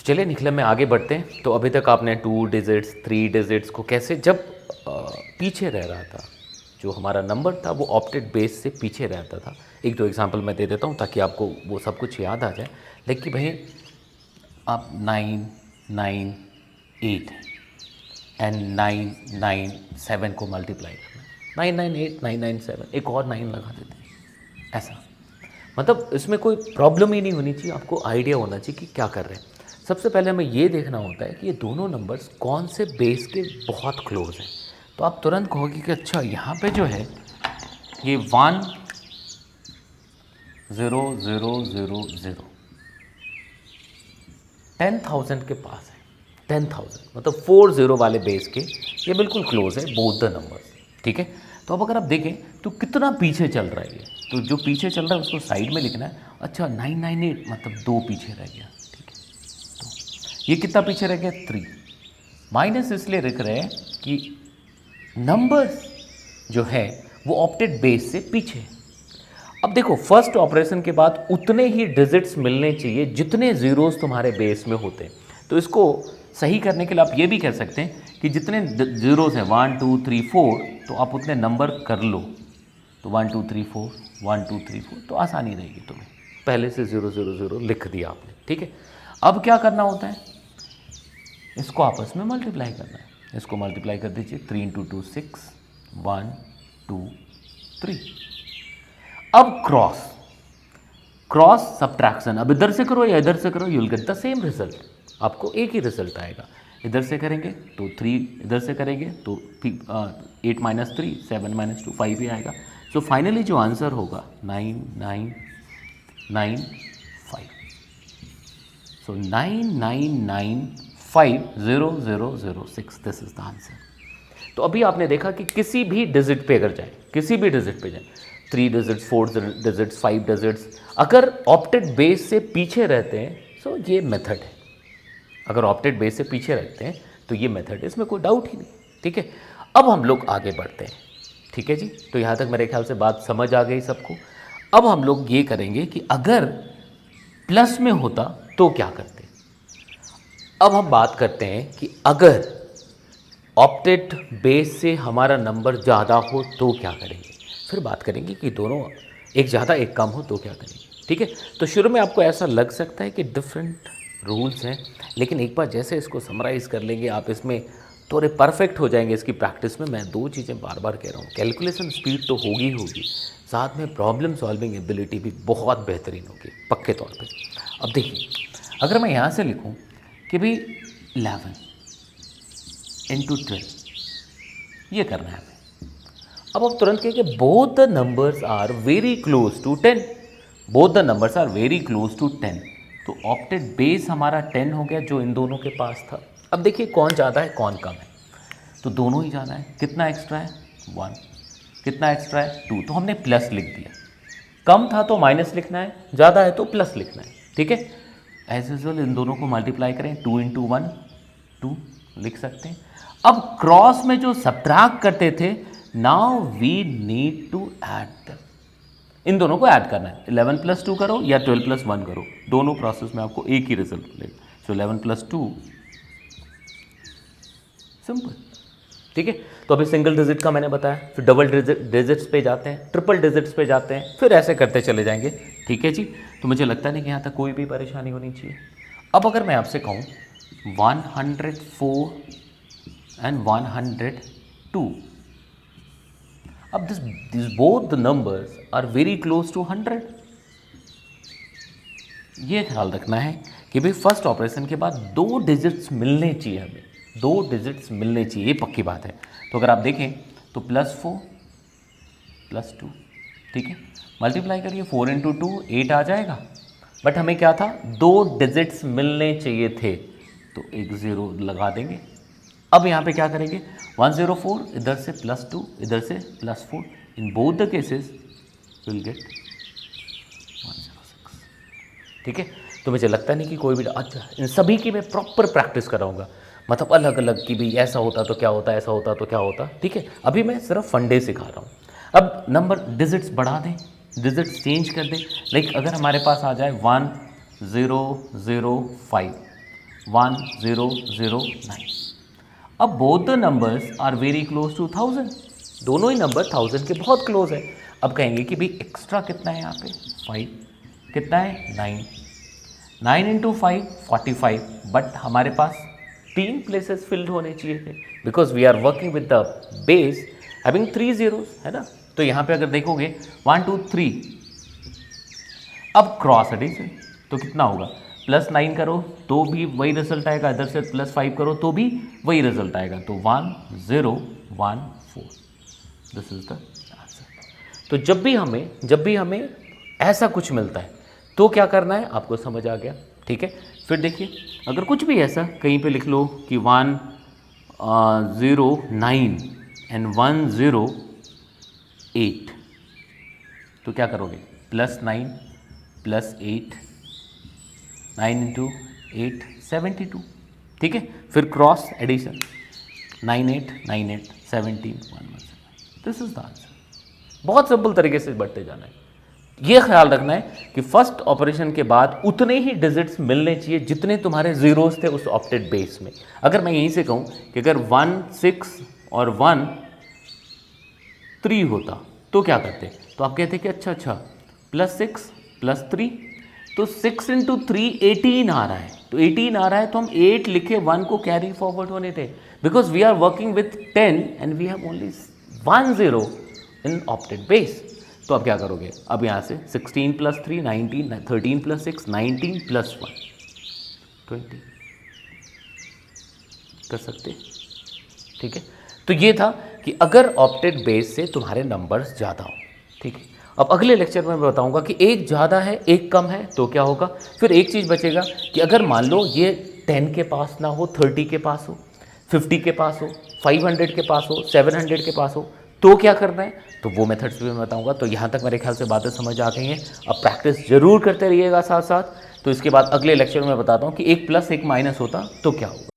चलिए निखिलम में आगे बढ़ते हैं। तो अभी तक आपने 2 डिजिट्स 3 डिजिट्स को कैसे जब पीछे रह रहा था, जो हमारा नंबर था वो ऑप्टेड बेस से पीछे रहता था। एक दो एग्जांपल मैं दे देता हूँ ताकि आपको वो सब कुछ याद आ जाए। लेकिन भाई आप 9 9 8 एंड 9 9 7 को मल्टीप्लाई करना, 9 9 8 9 9 7 एक और 9 लगा देते हैं। ऐसा मतलब इसमें कोई प्रॉब्लम ही नहीं होनी चाहिए, आपको आइडिया होना चाहिए कि क्या कर रहे हैं। सबसे पहले हमें ये देखना होता है कि ये दोनों नंबर्स कौन से बेस के बहुत क्लोज हैं। तो आप तुरंत कहोगे कि अच्छा यहाँ पे जो है ये 1 0 0 0 0 10,000 के पास है। 10,000 मतलब 40 वाले बेस के ये बिल्कुल क्लोज है बोथ द नंबर्स। ठीक है, तो अब अगर आप देखें तो कितना पीछे चल रहा है ये, तो जो पीछे चल रहा है उसको साइड में लिखना है। अच्छा 998 मतलब 2 पीछे रह गया। ठीक है, तो ये कितना पीछे रह गया 3। माइनस इसलिए लिख रहे हैं कि नंबर्स जो है वो ऑप्टेड बेस से पीछे। अब देखो फर्स्ट ऑपरेशन के बाद उतने ही डिजिट्स मिलने चाहिए जितने जीरोस तुम्हारे बेस में होते हैं। तो इसको सही करने के लिए आप ये भी कह सकते हैं कि जितने जीरोस हैं 1 2 3 4 तो आप उतने नंबर कर लो। तो 1 2 3 4 1 2 3 4 तो आसानी रहेगी तुम्हें, पहले से 0 0 0 लिख दिया आपने। ठीक है, अब क्या करना होता है, इसको आपस में मल्टीप्लाई करना है। इसको मल्टीप्लाई कर दीजिए, 3 इंटू 2 6 1 2 3। अब क्रॉस क्रॉस सब्ट्रैक्शन, अब इधर से करो या इधर से करो, you will get the same result, आपको एक ही रिजल्ट आएगा। इधर से करेंगे तो 3, इधर से करेंगे तो 8 माइनस 3 7 माइनस 2 5 ही आएगा। सो फाइनली जो आंसर होगा 9 9 9 5। सो 9 9 9 5 0 0 0 6 दिस इज द आंसर। तो अभी आपने देखा कि किसी भी डिजिट पे अगर जाए, किसी भी डिजिट पे जाए, 3 डिजिट्स 4 डिजिट्स 5 डिजिट्स, अगर ऑप्टेड बेस से पीछे रहते हैं तो ये मेथड है। अगर ऑप्टेड बेस से पीछे रहते हैं तो ये मेथड है, इसमें कोई डाउट ही नहीं। ठीक है, अब हम लोग आगे बढ़ते हैं। ठीक है जी, तो यहाँ तक मेरे ख्याल से बात समझ आ गई सबको। अब हम लोग ये करेंगे कि अगर प्लस में होता तो क्या करते। अब हम बात करते हैं कि अगर ऑप्टेड बेस से हमारा नंबर ज़्यादा हो तो क्या करेंगे। फिर बात करेंगे कि दोनों एक ज़्यादा एक कम हो तो क्या करेंगे। ठीक है, तो शुरू में आपको ऐसा लग सकता है कि डिफरेंट रूल्स हैं, लेकिन एक बार जैसे इसको समराइज़ कर लेंगे आप, इसमें थोड़े परफेक्ट हो जाएंगे इसकी प्रैक्टिस में। मैं 2 चीज़ें बार बार कह रहा हूँ, कैलकुलेशन स्पीड तो होगी होगी, साथ में प्रॉब्लम सॉल्विंग एबिलिटी भी बहुत बेहतरीन होगी पक्के तौर पे। अब देखिए, अगर मैं यहाँ से लिखूँ कि भाई 11 इंटू 12, ये करना है हमें। अब आप तुरंत कहेंगे both the numbers are very close to 10, both the numbers are very close to 10। तो ऑप्टेड बेस हमारा 10 हो गया जो इन दोनों के पास था। अब देखिए कौन ज़्यादा है कौन कम है, तो दोनों ही ज़्यादा है। कितना एक्स्ट्रा है 1, कितना एक्स्ट्रा है 2, तो हमने प्लस लिख दिया। कम था तो माइनस लिखना है, ज़्यादा है तो प्लस लिखना है। ठीक है, एज यूजुअल इन दोनों को मल्टीप्लाई करें, 2 इंटू 1 2 लिख सकते हैं। अब क्रॉस में जो सब्ट्रैक्ट करते थे, now we need to add them, इन दोनों को ऐड करना है। 11 प्लस 2 करो या 12 प्लस 1 करो, दोनों प्रोसेस में आपको एक ही रिजल्ट मिलेगा। सो 11 प्लस 2, सिंपल। ठीक है, तो अभी सिंगल डिजिट का मैंने बताया, फिर डबल डिजिट्स पे जाते हैं, ट्रिपल डिजिट्स पे जाते हैं, फिर ऐसे करते चले जाएंगे। ठीक है जी, तो मुझे लगता नहीं कि यहाँ तक कोई भी परेशानी होनी चाहिए। अब अगर मैं आपसे कहूँ 104 एंड 102, अब this both the numbers are very close to 100। ये ख्याल रखना है कि भाई फर्स्ट ऑपरेशन के बाद 2 डिजिट्स मिलने चाहिए, हमें 2 डिजिट्स मिलने चाहिए, ये पक्की बात है। तो अगर आप देखें तो +4 +2, ठीक है, मल्टीप्लाई करिए, 4 इंटू 2 8 आ जाएगा। बट हमें क्या था, 2 डिजिट्स मिलने चाहिए थे, तो एक 0 लगा देंगे। अब यहाँ पे क्या करेंगे, 104 इधर से +2 इधर से +4, in both the cases will get 106। ठीक है, तो मुझे लगता नहीं कि कोई भी, अच्छा इन सभी की मैं प्रॉपर प्रैक्टिस कराऊंगा, मतलब अलग अलग कि भाई ऐसा होता तो क्या होता, ऐसा होता तो क्या होता। ठीक है, अभी मैं सिर्फ फंडे सिखा रहा हूँ। अब नंबर डिजिट्स बढ़ा दें, डिजिट्स चेंज कर दें। लाइक अगर हमारे पास आ जाए 1005, 1009। अब both the numbers are very close to 1000, दोनों ही नंबर 1000 के बहुत क्लोज है। अब कहेंगे कि भाई एक्स्ट्रा कितना है यहाँ पे 5, कितना है 9 इंटू 5 45, बट हमारे पास 3 प्लेसेस फिल्ड होने चाहिए थे because we are working with the base having 3 zeros, है ना। तो यहाँ पे अगर देखोगे 1 2 3, अब क्रॉस एडिशन तो कितना होगा, +9 करो तो भी वही रिजल्ट आएगा, इधर से +5 करो तो भी वही रिजल्ट आएगा, तो 1014, दिस इज द आंसर। तो जब भी हमें ऐसा कुछ मिलता है तो क्या करना है, आपको समझ आ गया, ठीक है। फिर देखिए अगर कुछ भी ऐसा कहीं पे लिख लो कि 109 एंड 108, तो क्या करोगे, +9 +8, 9 इंटू 8 72, ठीक है। फिर cross addition 98 98 17 117, this is the answer. बहुत सिंपल तरीके से बढ़ते जाना है। ये ख्याल रखना है कि फर्स्ट ऑपरेशन के बाद उतने ही डिजिट्स मिलने चाहिए जितने तुम्हारे जीरोस थे उस ऑप्टेड बेस में। अगर मैं यहीं से कहूँ कि अगर 1 6 और 1 3 होता तो क्या करते, तो आप कहते कि अच्छा +6 +3, तो 6 इंटू 3 18 आ रहा है, तो 18 आ रहा है तो हम 8 लिखे 1 को कैरी फॉरवर्ड होने थे, because we are working with 10 and we have only 1 0 in opted base. तो अब क्या करोगे, अब यहाँ से 16 + 3 19, 13 + 6 19 + 1 20 कर सकते, ठीक है। तो ये था कि अगर ऑप्टेड बेस से तुम्हारे नंबर्स ज़्यादा हो, ठीक है। अब अगले लेक्चर में मैं बताऊंगा कि एक ज़्यादा है एक कम है तो क्या होगा। फिर एक चीज़ बचेगा कि अगर मान लो ये 10 के पास ना हो, 30 के पास हो, 50 के पास हो, 500 के पास हो, 700 के पास हो, तो क्या करना है, तो वो मेथड्स भी मैं बताऊंगा। तो यहाँ तक मेरे ख्याल से बातें समझ आ गई हैं। अब प्रैक्टिस जरूर करते रहिएगा साथ साथ। तो इसके बाद अगले लेक्चर में बताता हूँ कि एक प्लस एक माइनस होता तो क्या होगा।